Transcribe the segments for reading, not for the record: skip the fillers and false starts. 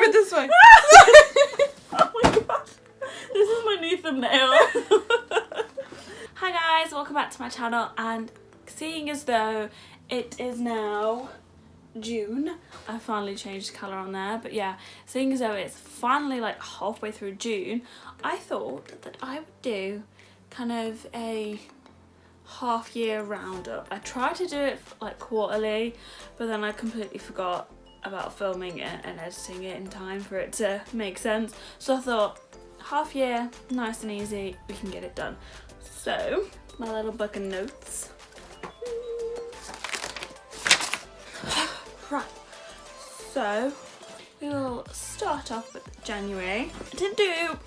it this way. Oh my god. This is my new thumbnail. Hi guys, welcome back to my channel, and seeing as though it is now June, I finally changed the colour on there, but yeah, seeing as though it's finally like halfway through June, I thought that I would do kind of a half-year roundup. I tried to do it like quarterly, but then I completely forgot about filming it and editing it in time for it to make sense. So I thought, half year, nice and easy, we can get it done. So, my little book of notes. Right, so we will start off with January. I didn't do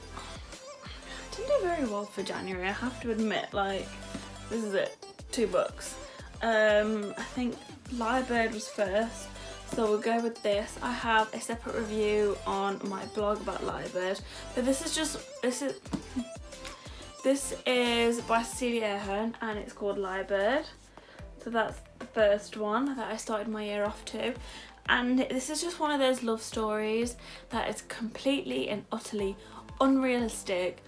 very well for January, I have to admit. Like, this is it, 2 books. I think Lyrebird was first, so we'll go with this. I have a separate review on my blog about Lyrebird, but this is by Cecelia Ahern and it's called Lyrebird. So that's the first one that I started my year off to, and this is just one of those love stories that is completely and utterly unrealistic,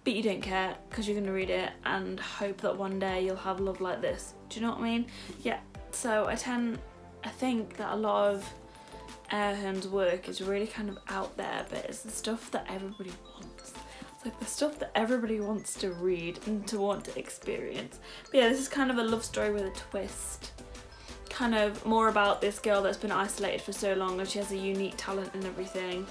but you don't care because you're going to read it and hope that one day you'll have love like this. Do you know what I mean? Yeah, so I think that a lot of Ahern's work is really kind of out there, but it's the stuff that everybody wants. It's like the stuff that everybody wants to read and to want to experience. But yeah, this is kind of a love story with a twist. Kind of more about this girl that's been isolated for so long and she has a unique talent and everything.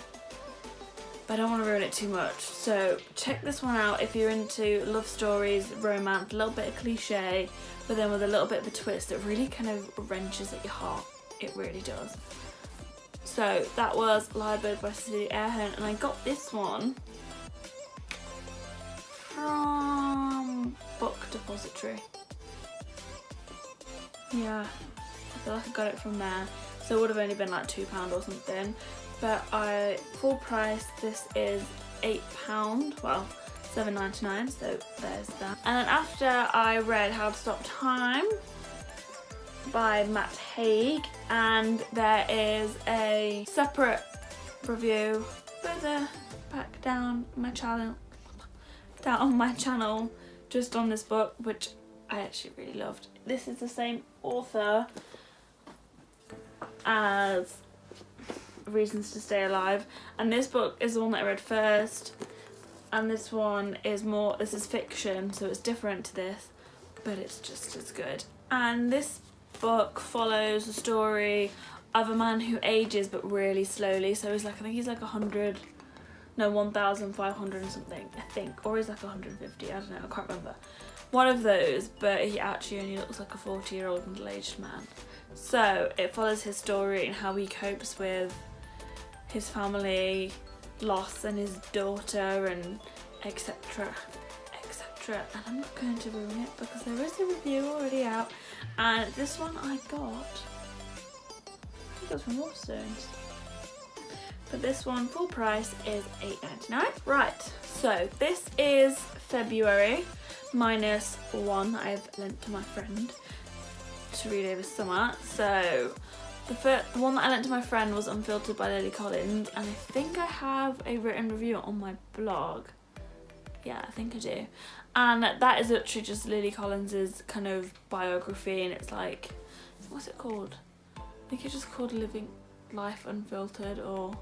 But I don't want to ruin it too much, so check this one out if you're into love stories, romance, a little bit of cliche, but then with a little bit of a twist that really kind of wrenches at your heart. It really does. So that was Lyrebird by Cecelia Ahern, and I got this one from Book Depository. Yeah, I feel like I got it from there, so it would have only been like £2 or something. But full price, this is £8, well, £7.99, so there's that. And then after I read How to Stop Time by Haig, and there is a separate review further back down my channel, just on this book, which I actually really loved. This is the same author as Reasons to Stay Alive, and this book is the one that I read first, and this one is more, this is fiction, so it's different to this, but it's just as good. And this book follows the story of a man who ages but really slowly, so he's like, I think he's like 1,500 and something, I think, or he's like 150, I don't know, I can't remember. One of those, but he actually only looks like a 40-year-old middle-aged man. So it follows his story and how he copes with his family loss and his daughter and etc, etc, and I'm not going to ruin it because there is a review already out. And this one I think it was from Waterstones, but this one full price is £8.99. Right, so this is February minus one I've lent to my friend to read over summer. So the one that I lent to my friend was Unfiltered by Lily Collins, and I think I have a written review on my blog. Yeah, I think I do. And that is literally just Lily Collins's kind of biography, and it's like, what's it called? I think it's just called Living Life Unfiltered, or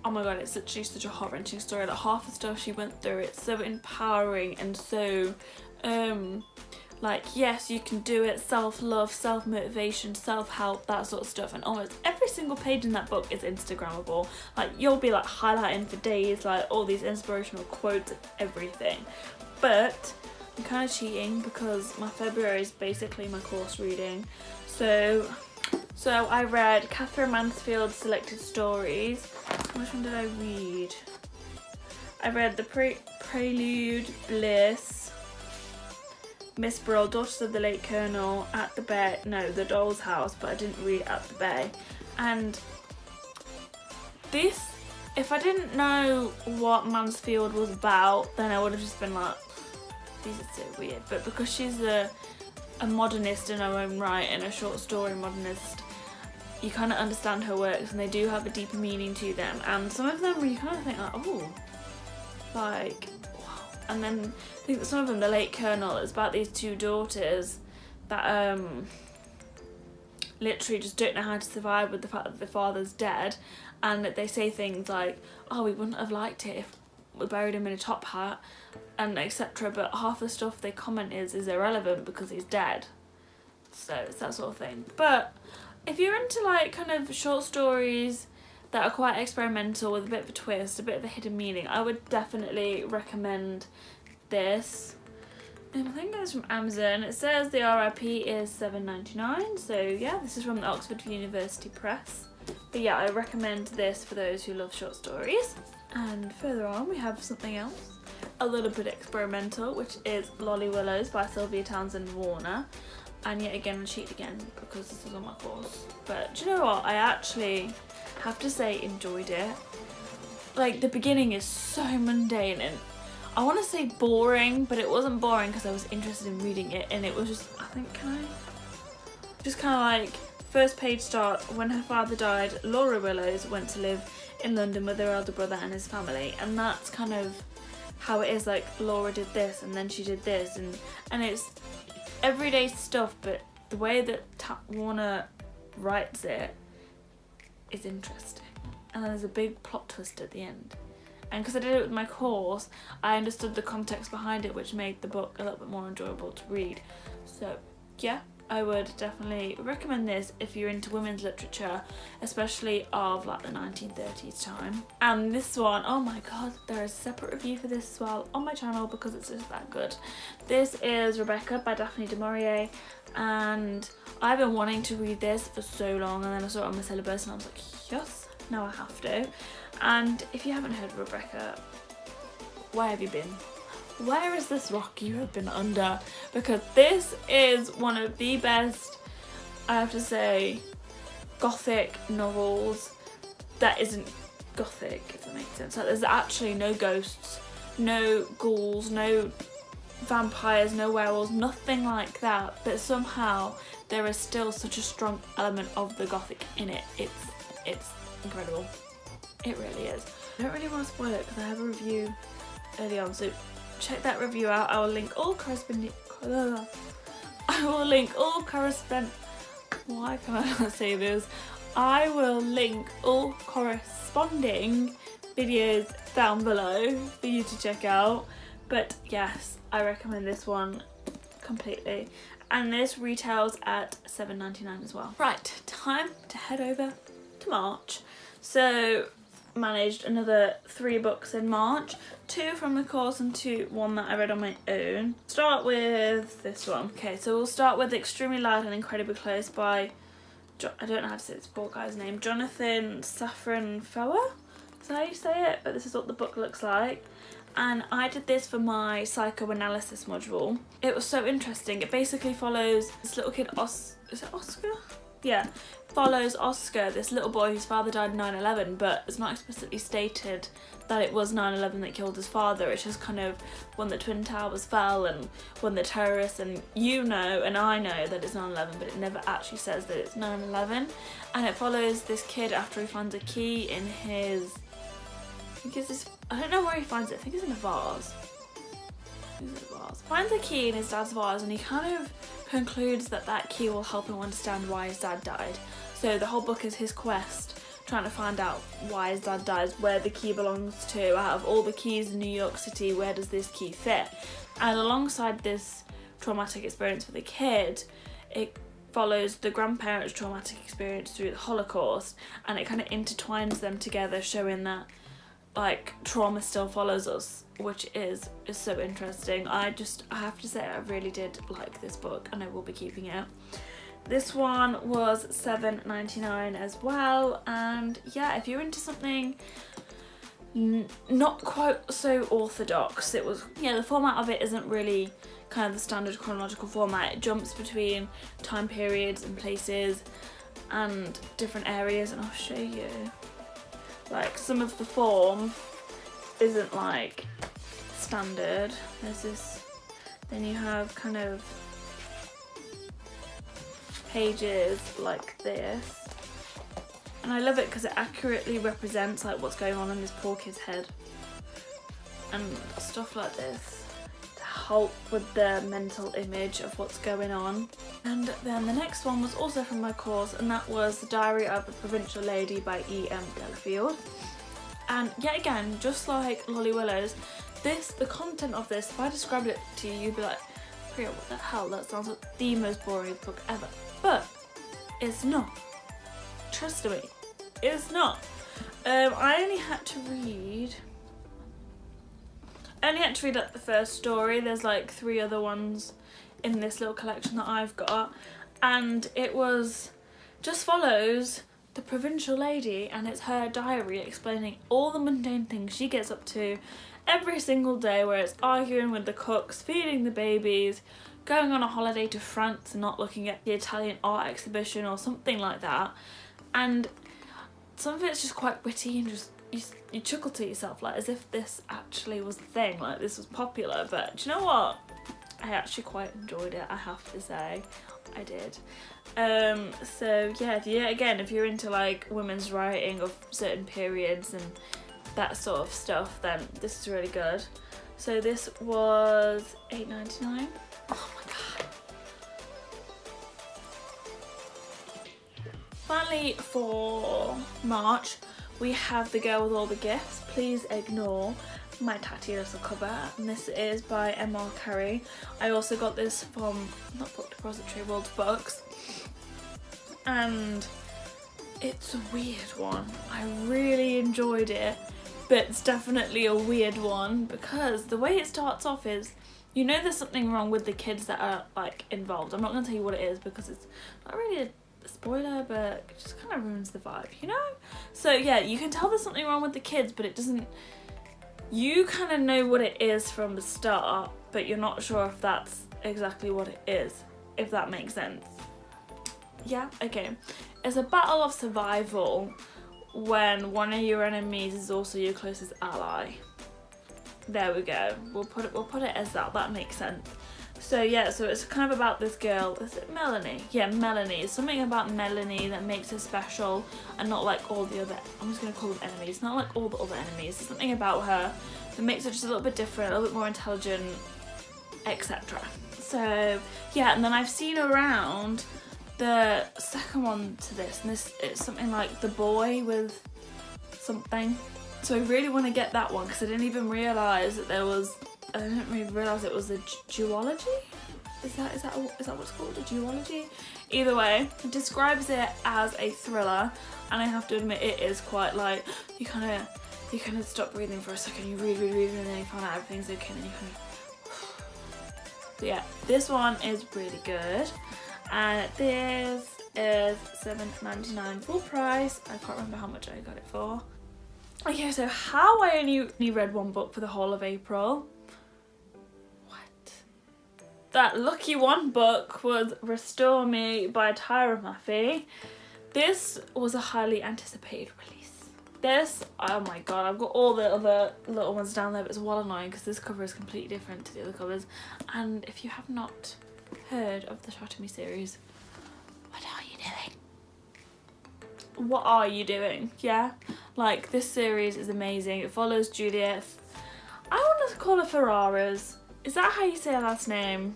oh my god, it's literally such a heart-wrenching story. Like, half the stuff she went through, it's so empowering and so like, yes, you can do it, self-love, self-motivation, self-help, that sort of stuff. And almost every single page in that book is Instagrammable. Like, you'll be like highlighting for days like all these inspirational quotes and everything. But I'm kind of cheating because my February is basically my course reading. So I read Katherine Mansfield's Selected Stories. Which one did I read? I read The Prelude, Bliss, Miss Brill, Daughters of the Late Colonel, At the Bay, no, The Doll's House, but I didn't read At the Bay. And this, if I didn't know what Mansfield was about, then I would have just been like, these are so weird. But because she's a a modernist in her own right and a short story modernist, you kind of understand her works and they do have a deeper meaning to them. And some of them you kind of think like, oh, like, wow. And then I think that some of them, The Late Colonel, is about these two daughters that literally just don't know how to survive with the fact that the father's dead, and they say things like, oh, we wouldn't have liked it if we buried him in a top hat, and etc. But half the stuff they comment is irrelevant because he's dead. So it's that sort of thing. But if you're into like kind of short stories that are quite experimental with a bit of a twist, a bit of a hidden meaning, I would definitely recommend this. I think it's from Amazon. It says the RIP is $7.99. So yeah, this is from the Oxford University Press. But yeah, I recommend this for those who love short stories. And further on we have something else, a little bit experimental, which is Lolly Willows by Sylvia Townsend Warner. And yet again I cheated again because this is on my course. But do you know what? I actually have to say enjoyed it. Like the beginning is so mundane and I want to say boring, but it wasn't boring because I was interested in reading it, and it was just, I think, just kind of like, first page start, when her father died, Laura Willowes went to live in London with her elder brother and his family, and that's kind of how it is, like, Laura did this, and then she did this, and it's everyday stuff, but the way that Warner writes it is interesting, and then there's a big plot twist at the end. And because I did it with my course, I understood the context behind it, which made the book a little bit more enjoyable to read. So yeah, I would definitely recommend this if you're into women's literature, especially of like the 1930s time. And this one, oh my god, there is a separate review for this as well on my channel because it's just that good. This is Rebecca by Daphne du Maurier, and I've been wanting to read this for so long, and then I saw it on my syllabus and I was like, yes, now I have to. And if you haven't heard of Rebecca, where have you been? Where is this rock you have been under? Because this is one of the best, I have to say, gothic novels that isn't gothic, if that makes sense. Like, there's actually no ghosts, no ghouls, no vampires, no werewolves, nothing like that, but somehow there is still such a strong element of the gothic in it. It's incredible. It really is. I don't really want to spoil it because I have a review early on, so check that review out. I will link all corresponding. Why can I not say this? I will link all corresponding videos down below for you to check out. But yes, I recommend this one completely. And this retails at $7.99 as well. Right, time to head over to March. So managed another 3 books in March, 2 from the course and 1 that I read on my own. Start with this one. Okay, so we'll start with Extremely Loud and Incredibly Close by, I don't know how to say this poor guy's name, Jonathon Safran Foer? Is that how you say it? But this is what the book looks like. And I did this for my psychoanalysis module. It was so interesting. It basically follows this little kid, is it Oscar? Yeah, follows Oscar, this little boy whose father died in 9/11, but it's not explicitly stated that it was 9/11 that killed his father. It's just kind of when the Twin Towers fell and when the terrorists, and you know and I know that it's 9/11, but it never actually says that it's 9/11. And it follows this kid after he finds a key in his, I don't know where he finds it, I think it's in a vase. Finds a key in his dad's vase, and he kind of concludes that that key will help him understand why his dad died. So the whole book is his quest, trying to find out why his dad dies, where the key belongs to. Out of all the keys in New York City, where does this key fit? And alongside this traumatic experience for the kid, it follows the grandparents' traumatic experience through the Holocaust, and it kind of intertwines them together, showing that like trauma still follows us, which is so interesting. I have to say I really did like this book, and I will be keeping it. This one was $7.99 as well, and yeah, if you're into something not quite so orthodox, it was, yeah, the format of it isn't really kind of the standard chronological format. It jumps between time periods and places and different areas, and I'll show you. Like, some of the form isn't like standard. There's this, then you have kind of pages like this. And I love it because it accurately represents like what's going on in this poor kid's head. And stuff like this to help with the mental image of what's going on. And then the next one was also from my course, and that was The Diary of a Provincial Lady by E.M. Delafield. And yet again, just like Lolly Willowes, the content of this, if I described it to you, you'd be like, Priya, what the hell, that sounds like the most boring book ever. But it's not. Trust me, it's not. I only had to read like the first story. There's like 3 other ones in this little collection that I've got, and it just follows the provincial lady, and it's her diary explaining all the mundane things she gets up to every single day, where it's arguing with the cooks, feeding the babies, going on a holiday to France and not looking at the Italian art exhibition or something like that. And some of it's just quite witty, and just you chuckle to yourself, like as if this actually was the thing, like this was popular. But do you know what? I actually quite enjoyed it, I have to say. I did. So yeah, if you're into like women's writing of certain periods and that sort of stuff, then this is really good. So this was $8.99. Oh my god. Finally, for March, we have The Girl with All the Gifts. Please ignore my tatty little cover, and this is by M.R.Carey. I also got this from, not Book Depository, World of Books, and it's a weird one. I really enjoyed it, but it's definitely a weird one because the way it starts off is, you know, there's something wrong with the kids that are like involved. I'm not going to tell you what it is because it's not really a spoiler, but it just kind of ruins the vibe, you know? So yeah, you can tell there's something wrong with the kids, but it doesn't, you kind of know what it is from the start, but you're not sure if that's exactly what it is, if that makes sense. Yeah, okay. It's a battle of survival when one of your enemies is also your closest ally. There we go. We'll put it as that. That makes sense. So yeah, so it's kind of about this girl. Is it Melanie? Yeah, Melanie. It's something about Melanie that makes her special and not like all the other, I'm just going to call them enemies, not like all the other enemies. There's something about her that makes her just a little bit different, a little bit more intelligent, etc. So yeah, and then I've seen around the second one to this, and this, it's something like The Boy with something. So I really want to get that one because I didn't even realise that there was, I didn't really realise it was a duology? Is that what it's called? A duology? Either way, it describes it as a thriller, and I have to admit it is quite like, you kind of stop breathing for a second, you read, and then you find out everything's okay, and then you kind of... So yeah, this one is really good, and this is $7.99 full price. I can't remember how much I got it for. Okay, so how I only read one book for the whole of April. What? That lucky one book was Restore Me by Tahereh Mafi. This was a highly anticipated release. This, oh my god, I've got all the other little ones down there, but it's well annoying because this cover is completely different to the other covers. And if you have not heard of the Shot Me series, what are you doing? What are you doing? Yeah, like this series is amazing. It follows Juliet. I want to call her Ferraras. Is that how you say her last name?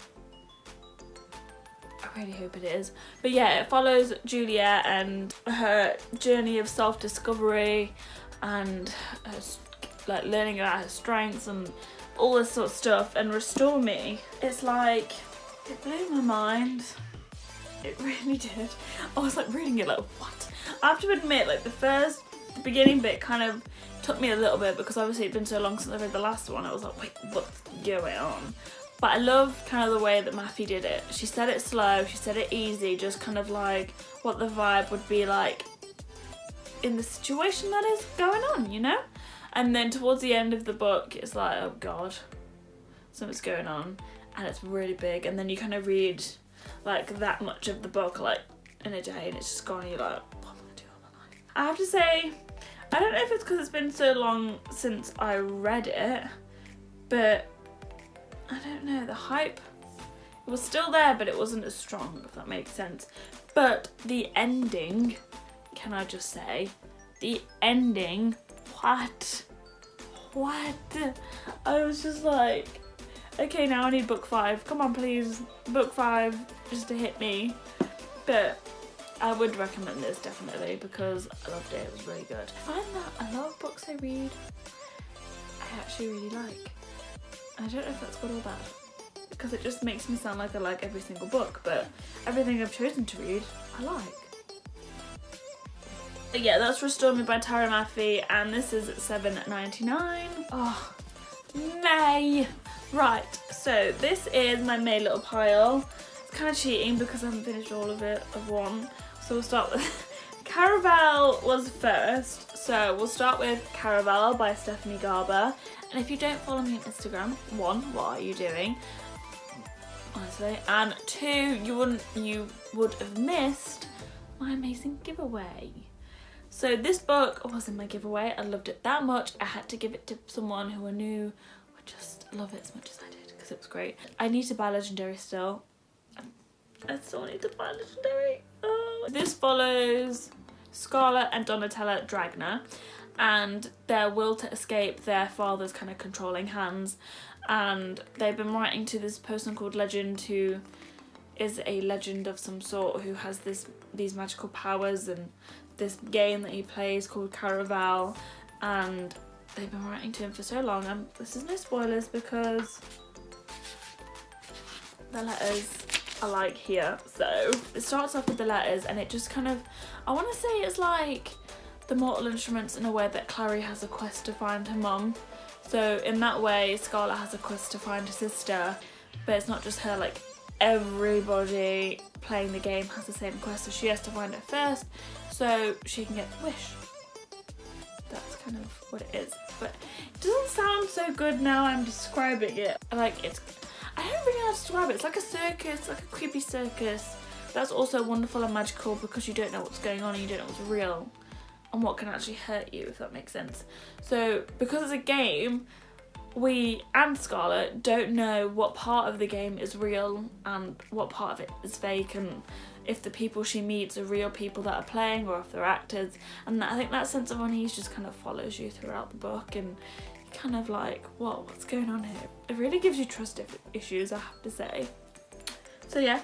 I really hope it is. But yeah, it follows Juliet and her journey of self-discovery and her, like learning about her strengths and all this sort of stuff. And Restore Me, it's like, it blew my mind. It really did. I was like reading it like, what? I have to admit, like the beginning bit kind of took me a little bit because obviously it'd been so long since I read the last one. I was like, wait, what's going on? But I love kind of the way that Mafi did it. She said it slow, she said it easy, just kind of like what the vibe would be like in the situation that is going on, you know? And then towards the end of the book, it's like, oh god, something's going on, and it's really big. And then you kind of read like that much of the book like in a day, and it's just gone, and you're like, what am I gonna do with my life? I have to say, I don't know if it's because it's been so long since I read it, but I don't know, the hype It was still there, but it wasn't as strong, if that makes sense. But the ending, can I just say, the ending, what? I was just like, okay, now I need book 5. Come on, please, book 5, just to hit me. But I would recommend this definitely because I loved it. It was really good. I find that a lot of books I read, I actually really like. I don't know if that's good or bad because it just makes me sound like I like every single book, but everything I've chosen to read, I like. But yeah, that's Restore Me by Tahereh Mafi, and this is $7.99. Oh, May. Right, so this is my May little pile. It's kind of cheating because I haven't finished all of it of one. So we'll start with Caraval was first. So we'll start with Caravelle by Stephanie Garber. And if you don't follow me on Instagram, 1, what are you doing? Honestly. And 2, you would have missed my amazing giveaway. So this book was in my giveaway. I loved it that much. I had to give it to someone who I knew would just love it as much as I did because it was great. I need to buy Legendary still. I still need to buy Legendary. Oh. This follows Scarlett and Donatella Dragna and their will to escape their father's kind of controlling hands, and they've been writing to this person called Legend who is a legend of some sort who has these magical powers and this game that he plays called Caraval, and they've been writing to him for so long, and this is no spoilers because the letters are like here. So it starts off with the letters and it just kind of, I want to say it's like the Mortal Instruments in a way that Clary has a quest to find her mum. So in that way Scarlett has a quest to find her sister, but it's not just her, like everybody playing the game has the same quest, so she has to find her first so she can get the wish. That's kind of what it is, but it doesn't sound so good now I'm describing it. Like it's, I don't really know how to describe it. It's like a circus, like a creepy circus. That's also wonderful and magical because you don't know what's going on and you don't know what's real and what can actually hurt you, if that makes sense. So because it's a game, we and Scarlett don't know what part of the game is real and what part of it is fake, and if the people she meets are real people that are playing or if they're actors. And I think that sense of unease just kind of follows you throughout the book, and you're kind of like, whoa, what's going on here? It really gives you trust issues, I have to say. So yeah,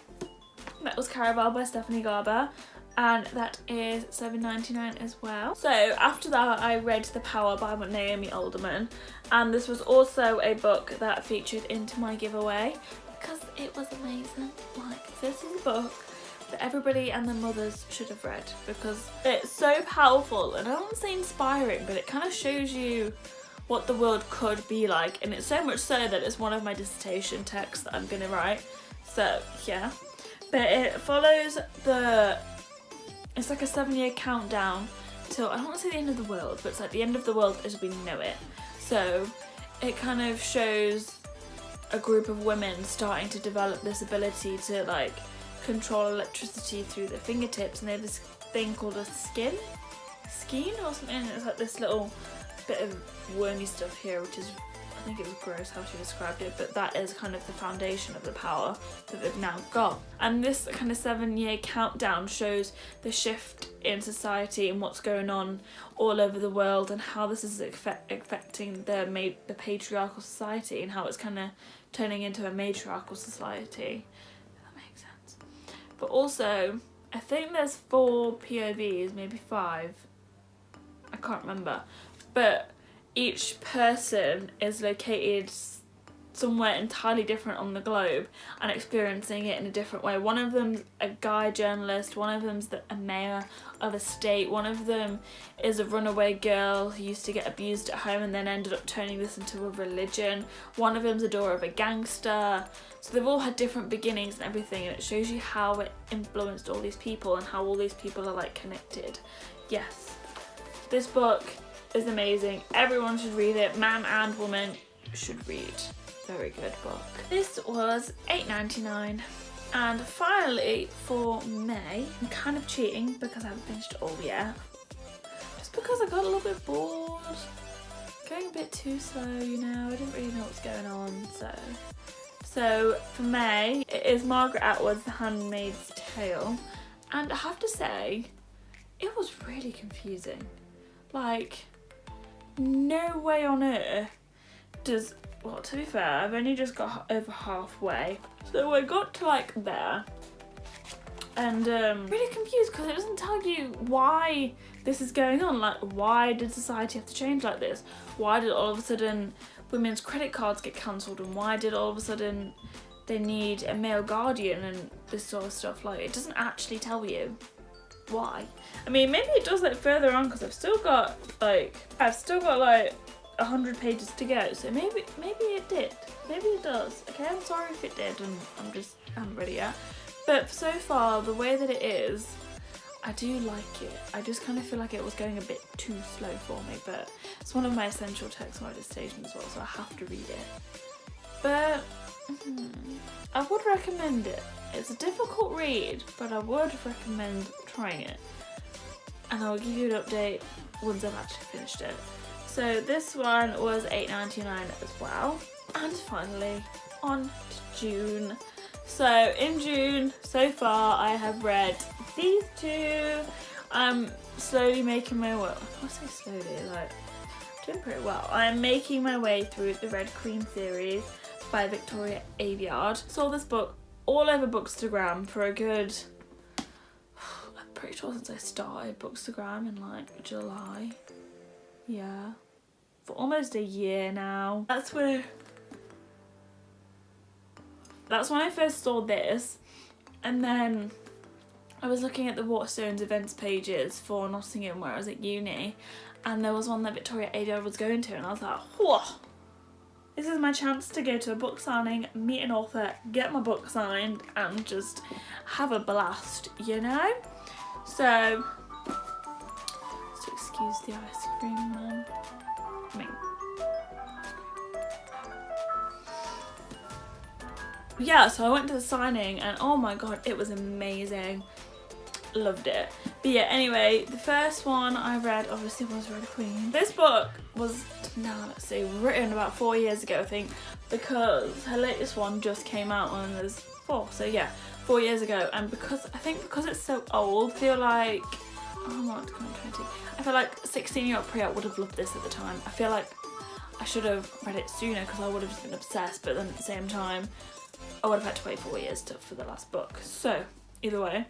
that was Caraval by Stephanie Garber, and that is $7.99 as well. So after that I read The Power by Naomi Alderman, and this was also a book that featured into my giveaway because it was amazing. Like, this is a book that everybody and their mothers should have read because it's so powerful, and I don't want to say inspiring, but it kind of shows you what the world could be like, and it's so much so that it's one of my dissertation texts that I'm gonna write. So yeah, but it follows it's like a 7-year countdown till, I don't want to say the end of the world, but it's like the end of the world as we know it. So it kind of shows a group of women starting to develop this ability to like control electricity through their fingertips, and they have this thing called a skein or something, and it's like this little bit of wormy stuff here, which is, I think it was gross how she described it, but that is kind of the foundation of the power that they've now got. And this kind of 7-year countdown shows the shift in society and what's going on all over the world, and how this is affecting the patriarchal society, and how it's kind of turning into a matriarchal society, if that makes sense. But also, I think there's 4 POVs, maybe 5, I can't remember, but each person is located somewhere entirely different on the globe and experiencing it in a different way. One of them's a guy journalist, one of them's a mayor of a state, one of them is a runaway girl who used to get abused at home and then ended up turning this into a religion, one of them's a daughter of a gangster. So they've all had different beginnings and everything, and it shows you how it influenced all these people and how all these people are like connected. Yes, this book is amazing. Everyone should read it. Man and woman should read. Very good book. This was $8.99. And finally for May, I'm kind of cheating because I haven't finished it all yet. Just because I got a little bit bored. Going a bit too slow, you know. I didn't really know what's going on, so So for May, it is Margret Atwood's The Handmaid's Tale. And I have to say, it was really confusing. Like, no way on earth does, well, to be fair, I've only just got over halfway. So I got to like there and really confused because it doesn't tell you why this is going on. Like, why did society have to change like this? Why did all of a sudden women's credit cards get cancelled, and why did all of a sudden they need a male guardian and this sort of stuff? Like, it doesn't actually tell you why. I mean, maybe it does like further on because I've still got like 100 pages to go, so maybe it did. Maybe it does. Okay, I'm sorry if it did and I haven't read it yet. But so far, the way that it is, I do like it. I just kind of feel like it was going a bit too slow for me, but it's one of my essential texts on my dissertation as well, so I have to read it. But I would recommend it. It's a difficult read, but I would recommend trying it. And I'll give you an update once I've actually finished it. So this one was $8.99 as well. And finally, on to June. So in June, so far, I have read these two. I'm slowly making my way, I say slowly, like, doing pretty well. I'm making my way through the Red Queen series by Victoria Aveyard. Saw this book all over Bookstagram for a good, I'm pretty sure since I started Bookstagram in like July. Yeah, for almost a year now. That's when I first saw this, and then I was looking at the Waterstones events pages for Nottingham where I was at uni, and there was one that Victoria Aveyard was going to, and I was like, whoa, this is my chance to go to a book signing, meet an author, get my book signed, and just have a blast, you know? So excuse the ice cream, man. I mean, yeah, so I went to the signing and oh my god, it was amazing. Loved it. But yeah, anyway, the first one I read obviously was Red Queen. This book was, now let's see, written about 4 years ago, I think, because her latest one just came out when I was 4. So yeah, 4 years ago. And because it's so old, I feel like, oh, what, 2020? I feel like 16-year-old Priya would have loved this at the time. I feel like I should have read it sooner because I would have just been obsessed, but then at the same time, I would have had to wait 4 years for the last book. So, either way.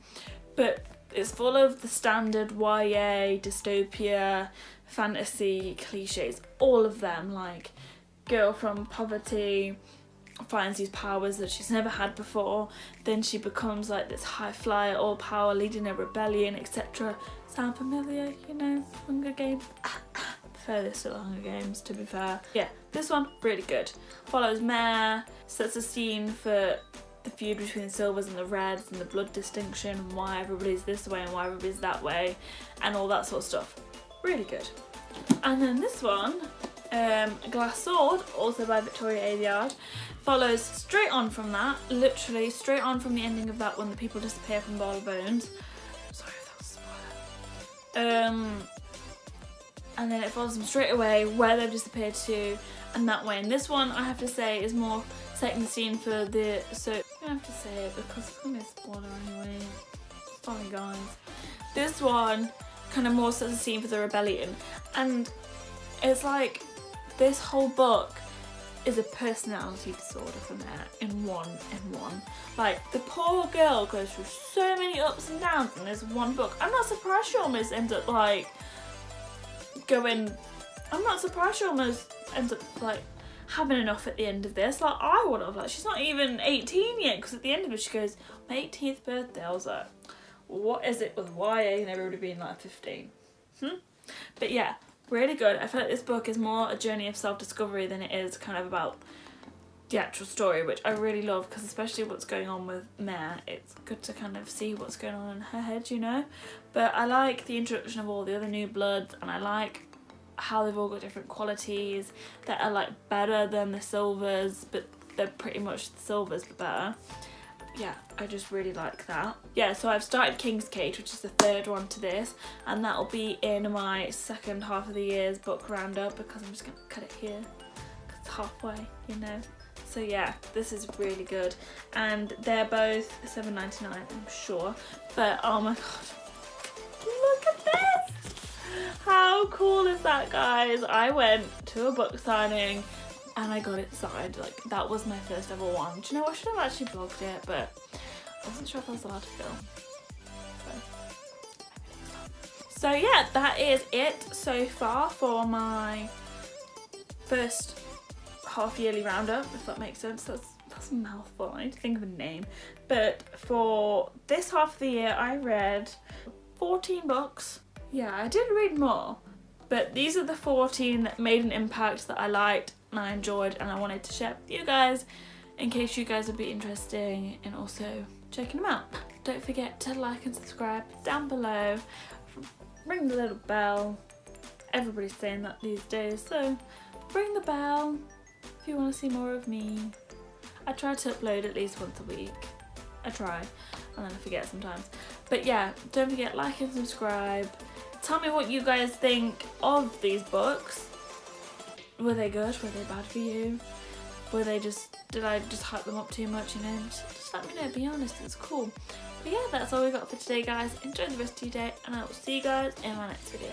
But it's full of the standard YA, dystopia, fantasy cliches. All of them, like girl from poverty finds these powers that she's never had before. Then she becomes like this high flyer, all power, leading a rebellion, etc. Sound familiar? You know, Hunger Games? Furthest to the Hunger Games, to be fair. Yeah, this one, really good. Follows Mayor, sets a scene for the feud between the Silvers and the Reds and the blood distinction and why everybody's this way and why everybody's that way and all that sort of stuff. Really good. And then this one, Glass Sword, also by Victoria Aveyard, follows straight on from that, literally straight on from the ending of that when the people disappear from Ball of Bones. Sorry if that was a spoiler. And then it follows them straight away where they've disappeared to and that way. And this one, I have to say, is more setting the scene for the, so I don't have to say it because it's gonna be a spoiler anyway. Sorry guys. This one kind of more sets the scene for the rebellion, and it's like this whole book is a personality disorder for Mayor in one. Like, the poor girl goes through so many ups and downs in this one book. I'm not surprised she almost ends up like having enough at the end of this. Like, I would have. Like, she's not even 18 yet, because at the end of it she goes, my 18th birthday. I was like, what is it with YA and everybody being like 15? But yeah, really good. I feel like this book is more a journey of self-discovery than it is kind of about the actual story, which I really love, because especially what's going on with Mayor, it's good to kind of see what's going on in her head, you know. But I like the introduction of all the other new bloods, and I like how they've all got different qualities that are like better than the Silvers, but they're pretty much the Silvers but better. Yeah, I just really like that. Yeah, so I've started King's Cage, which is the third one to this, and that'll be in my second half of the year's book roundup, because I'm just gonna cut it here because it's halfway, you know. So yeah, this is really good, and they're both $7.99, I'm sure. But oh my god, look at this! How cool is that, guys? I went to a book signing and I got it signed. Like, that was my first ever one. Do you know, I should have actually vlogged it, but I wasn't sure if I was allowed to film. So yeah, that is it so far for my first half-yearly roundup, if that makes sense. That's a mouthful. I need to think of a name. But for this half of the year, I read 14 books. Yeah, I did read more, but these are the 14 that made an impact, that I liked and I enjoyed, and I wanted to share with you guys in case you guys would be interested in also checking them out. Don't forget to like and subscribe down below. Ring the little bell. Everybody's saying that these days, so ring the bell if you want to see more of me. I try to upload at least once a week. I try, and then I forget sometimes. But yeah, don't forget, like and subscribe. Tell me what you guys think of these books. Were they good? Were they bad for you? Were they did I just hype them up too much, you know? Just let me know, be honest, it's cool. But yeah, that's all we got for today, guys. Enjoy the rest of your day, and I will see you guys in my next video.